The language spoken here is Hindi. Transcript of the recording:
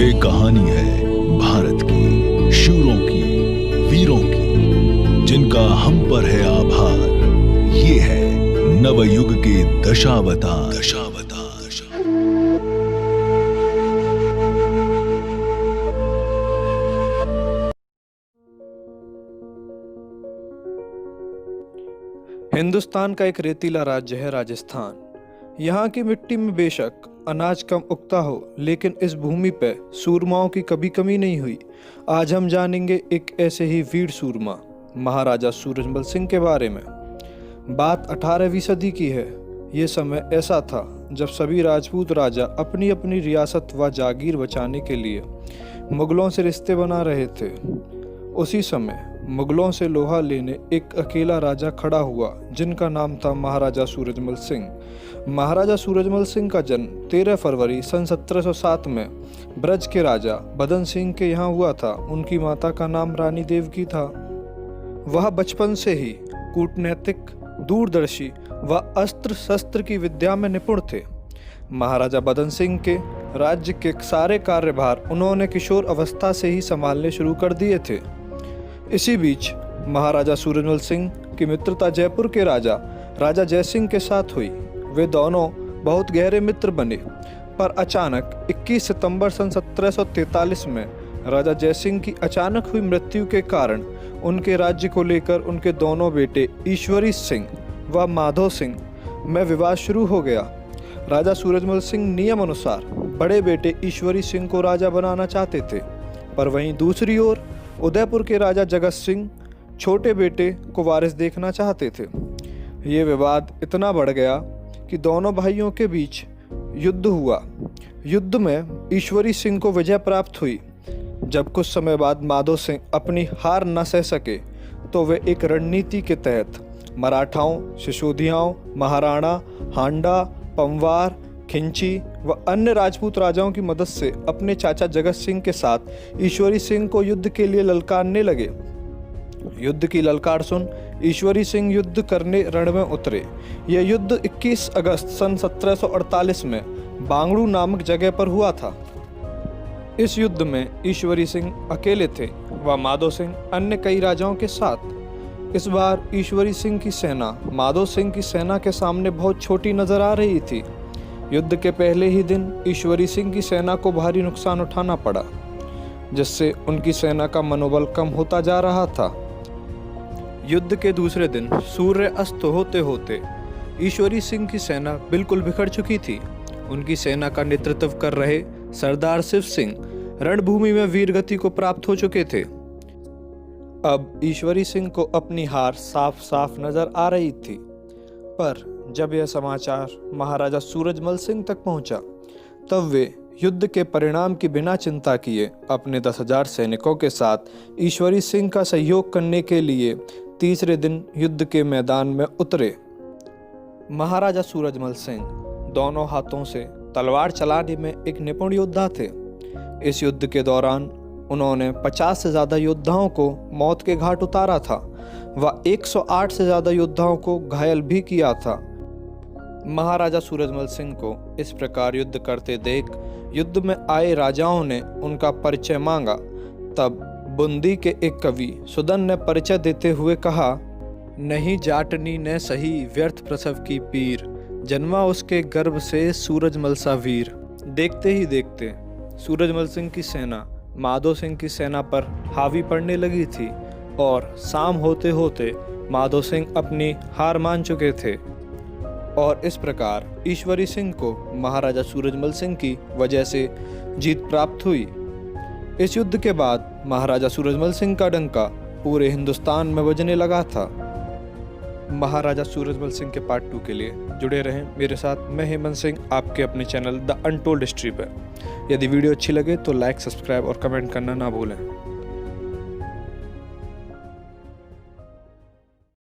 ये कहानी है भारत की शूरों की, वीरों की, जिनका हम पर है आभार। ये है नवयुग के दशावतार। हिंदुस्तान का एक रेतीला राज्य है राजस्थान। यहाँ की मिट्टी में बेशक अनाज कम उगता हो, लेकिन इस भूमि पे सूरमाओं की कभी कमी नहीं हुई। आज हम जानेंगे एक ऐसे ही वीर सूरमा महाराजा सूरजमल सिंह के बारे में। बात 18वीं सदी की है। ये समय ऐसा था जब सभी राजपूत राजा अपनी अपनी रियासत व जागीर बचाने के लिए मुगलों से रिश्ते बना रहे थे। उसी समय मुगलों से लोहा लेने एक अकेला राजा खड़ा हुआ, जिनका नाम था महाराजा सूरजमल सिंह। महाराजा सूरजमल सिंह का जन्म 13 फरवरी सन 1707 में ब्रज के राजा बदन सिंह के यहाँ हुआ था। उनकी माता का नाम रानी देवकी था। वह बचपन से ही कूटनैतिक, दूरदर्शी व अस्त्र शस्त्र की विद्या में निपुण थे। महाराजा बदन सिंह के राज्य के सारे कार्यभार उन्होंने किशोर अवस्था से ही संभालने शुरू कर दिए थे। इसी बीच महाराजा सूरजमल सिंह की मित्रता जयपुर के राजा जयसिंह के साथ हुई। वे दोनों बहुत गहरे मित्र बने, पर अचानक 21 सितंबर सन 1743 में राजा जयसिंह की अचानक हुई मृत्यु के कारण उनके राज्य को लेकर उनके दोनों बेटे ईश्वरी सिंह व माधो सिंह में विवाद शुरू हो गया। राजा सूरजमल सिंह नियम अनुसार बड़े बेटे ईश्वरी सिंह को राजा बनाना चाहते थे, पर वहीं दूसरी ओर उदयपुर के राजा जगत सिंह छोटे बेटे को वारिस देखना चाहते थे। ये विवाद इतना बढ़ गया कि दोनों भाइयों के बीच युद्ध हुआ। युद्ध में ईश्वरी सिंह को विजय प्राप्त हुई। जब कुछ समय बाद माधो सिंह अपनी हार न सह सके तो वे एक रणनीति के तहत मराठाओं, सिसोदियाओं, महाराणा, हांडा, पंवार, खिंची व अन्य राजपूत राजाओं की मदद से अपने चाचा जगत सिंह के साथ ईश्वरी सिंह को युद्ध के लिए ललकारने लगे। युद्ध की ललकार सुन ईश्वरी सिंह युद्ध करने रण में उतरे। यह युद्ध 21 अगस्त सन 1748 में बांगड़ू नामक जगह पर हुआ था। इस युद्ध में ईश्वरी सिंह अकेले थे व माधो सिंह अन्य कई राजाओं के साथ। इस बार ईश्वरी सिंह की सेना माधो सिंह की सेना के सामने बहुत छोटी नजर आ रही थी। युद्ध के पहले ही दिन ईश्वरी सिंह की सेना को भारी नुकसान उठाना पड़ा, जिससे उनकी सेना का मनोबल कम होता जा रहा था। युद्ध के दूसरे दिन सूर्य अस्त होते होते ईश्वरी सिंह की सेना बिल्कुल बिखर चुकी थी। उनकी सेना का नेतृत्व कर रहे सरदार शिव सिंह रणभूमि में वीरगति को प्राप्त हो चुके थे। अब ईश्वरी सिंह को अपनी हार साफ साफ नजर आ रही थी, पर जब यह समाचार महाराजा सूरजमल सिंह तक पहुंचा, तब वे युद्ध के परिणाम की बिना चिंता किए अपने 10,000 सैनिकों के साथ ईश्वरी सिंह का सहयोग करने के लिए तीसरे दिन युद्ध के मैदान में उतरे। महाराजा सूरजमल सिंह दोनों हाथों से तलवार चलाने में एक निपुण योद्धा थे। इस युद्ध के दौरान उन्होंने 50 से ज़्यादा योद्धाओं को मौत के घाट उतारा था व 108 से ज़्यादा योद्धाओं को घायल भी किया था। महाराजा सूरजमल सिंह को इस प्रकार युद्ध करते देख युद्ध में आए राजाओं ने उनका परिचय मांगा। तब बूंदी के एक कवि सुदन ने परिचय देते हुए कहा, नहीं जाटनी ने सही व्यर्थ प्रसव की पीर, जन्मा उसके गर्भ से सूरजमल सा वीर। देखते ही देखते सूरजमल सिंह की सेना माधो सिंह की सेना पर हावी पड़ने लगी थी और शाम होते होते माधो सिंह अपनी हार मान चुके थे और इस प्रकार ईश्वरी सिंह को महाराजा सूरजमल सिंह की वजह से जीत प्राप्त हुई। इस युद्ध के बाद महाराजा सूरजमल सिंह का डंका पूरे हिंदुस्तान में बजने लगा था। महाराजा सूरजमल सिंह के पार्ट 2 के लिए जुड़े रहें मेरे साथ। मैं हेमंत सिंह, आपके अपने चैनल द अनटोल्ड हिस्ट्री पर। यदि वीडियो अच्छी लगे तो लाइक, सब्सक्राइब और कमेंट करना ना भूलें।